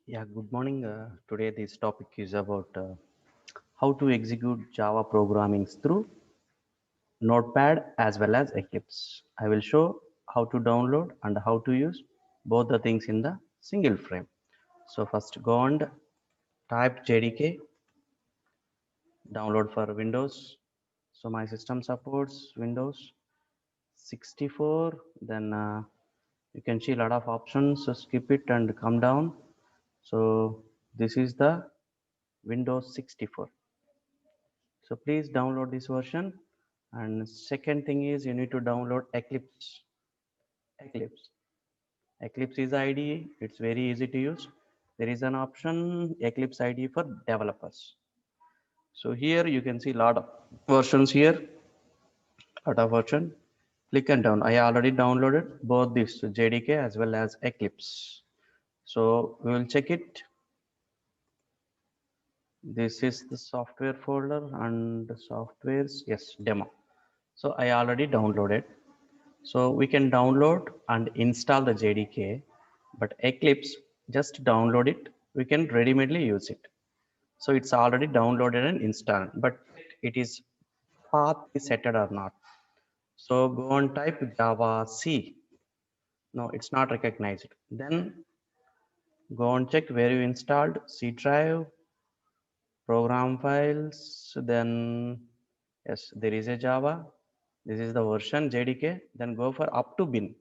Yeah, good morning. Today this topic is about how to execute Java programming through Notepad as well as Eclipse. I will show how to download and how to use both the things in the single frame. So first go and type JDK, download for Windows. So my system supports Windows 64. Then you can see a lot of options. So skip it and come down. So this is the Windows 64. So please download this version. And second thing is you need to download Eclipse. Eclipse. Eclipse is IDE. It's very easy to use. There is an option Eclipse IDE for developers. So here you can see a lot of versions here. Lot of version. Click and down. I already downloaded both this JDK as well as Eclipse. So we will check it. This is the software folder and the softwares. Yes, demo. So I already downloaded. So we can download and install the JDK, but Eclipse, just download it. We can ready-madely use it. So it's already downloaded and installed, but it is path is set or not. So go and type Java C. No, it's not recognized. Then go and check where you installed C drive, program files. Then yes, there is a Java. This is the version JDK. Then go for up to bin.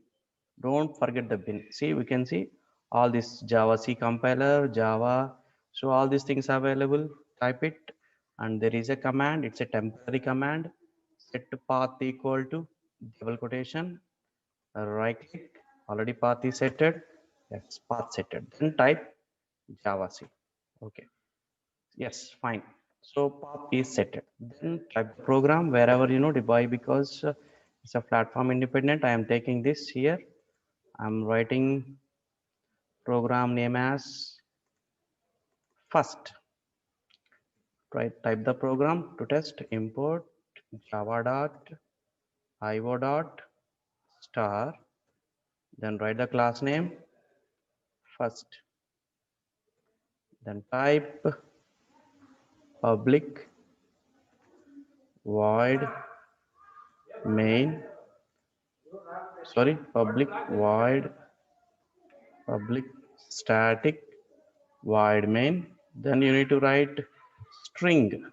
Don't forget the bin. See, we can see all this Java C compiler, Java. So all these things are available. Type it, and there is a command. It's a temporary command. Set path equal to double quotation. Right click. Already path is setted. Yes, path setted. Then type Java C. Okay. Yes, fine. So path is set. Then type the program wherever you know deploy because it's a platform independent. I am taking this here. I'm writing program name as first. Right, type the program to test import java dot io dot star. Then write the class name first. Then type public void main. Sorry, public static void main. Then you need to write string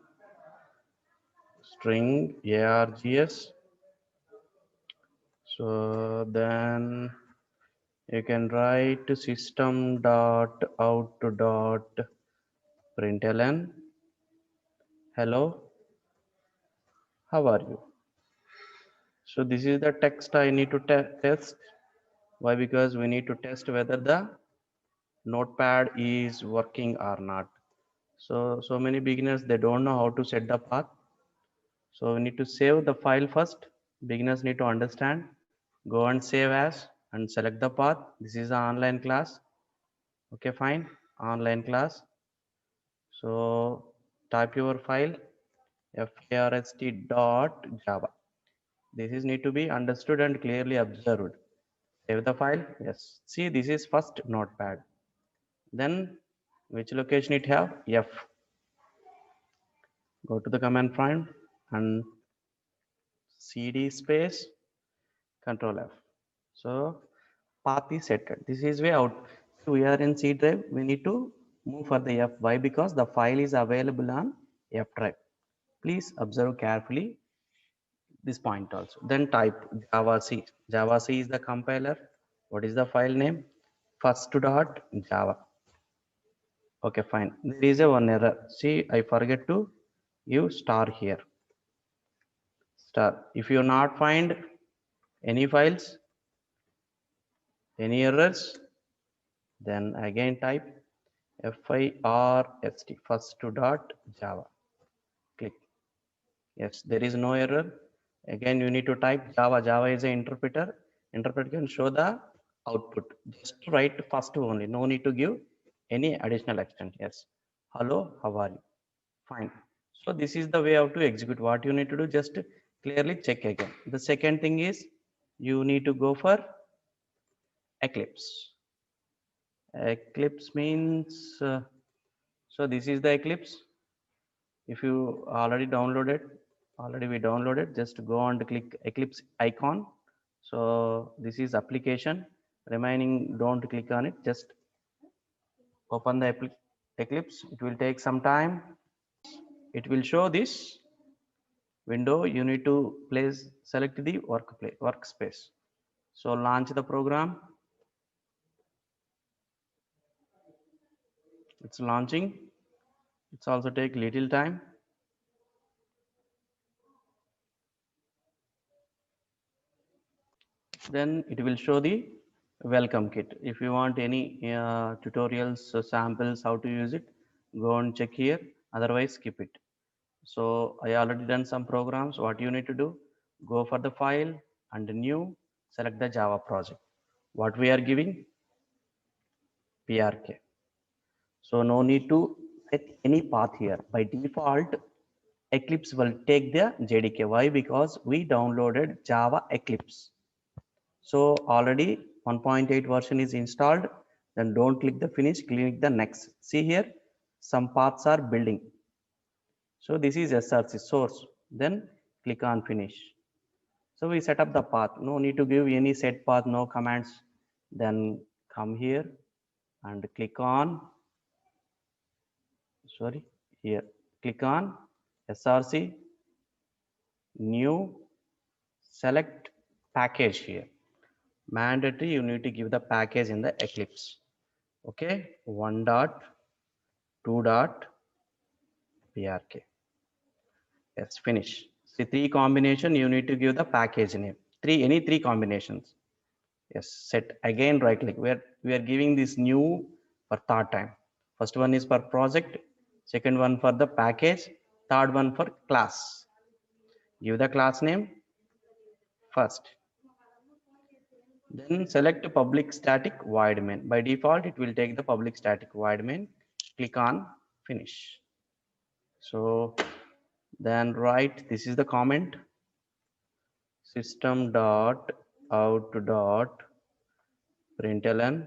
args. So then you can write system dot out dot println hello, how are you? So this is the text I need to test. Why? Because we need to test whether the notepad is working or not. So many beginners, they don't know how to set the path. So we need to save the file first. Beginners need to understand. Go and save as and select the path. This is an online class. Okay, fine. Online class. So type your file first.java. This is need to be understood and clearly observed. Save the file. Yes. See, this is first notepad. Then which location it have? F. Go to the command prompt and cd space control F. So path is set. This is way out. So we are in C drive. We need to move for the F. Why? Because the file is available on F drive. Please observe carefully this point also. Then type Java C. Java C is the compiler. What is the file name? First dot Java. Okay, fine. There is a one error. See, I forget to use star here. Star. If you not find any files, any errors, then again type first dot Java. Click. Yes, there is no error. Again, you need to type Java. Java is an interpreter. Interpreter can show the output. Just write first only. No need to give any additional extent. Yes. Hello, how are you? Fine. So this is the way how to execute. What you need to do, just clearly check again. The second thing is you need to go for Eclipse. Eclipse means, so this is the Eclipse. If you already downloaded, already we downloaded, just go and click Eclipse icon. So this is application. Remaining, don't click on it. Just open the Eclipse. It will take some time. It will show this window. You need to select the workspace. So launch the program. It's launching. It's also take little time. Then it will show the welcome kit. If you want any tutorials, samples, how to use it, go and check here. Otherwise, skip it. So I already done some programs. What you need to do, go for the file and new, select the Java project. What we are giving, PRK. So no need to set any path here. By default, Eclipse will take the JDK. Why? Because we downloaded Java Eclipse. So already 1.8 version is installed. Then don't click the finish, click the next. See here, some paths are building. So this is SRC source. Then click on finish. So we set up the path. No need to give any set path, no commands. Then come here and click on, sorry, here. Click on SRC, new, select package here. Mandatory, you need to give the package in the Eclipse. Okay, 1 dot 2 dot PRK. Yes, finish. See, 3 combination, you need to give the package name. Any 3 combinations. Yes, set again, right click. We are giving this new for third time. First one is for project, second one for the package, third one for class. Give the class name first. Then select public static void main. By default, it will take the public static void main. Click on finish. So then write, this is the comment, system dot out dot println,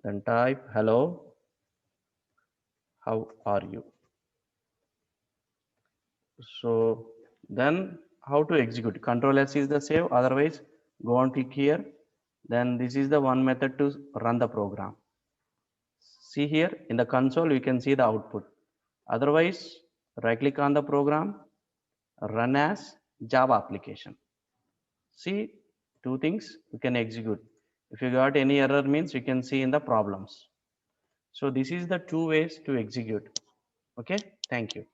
then type hello, how are you? So then how to execute? Control S is the save, otherwise go and click here. Then this is the one method to run the program. See here in the console, you can see the output. Otherwise, right click on the program, run as Java application. See, 2 things you can execute. If you got any error means you can see in the problems. So this is the 2 ways to execute. Okay, thank you.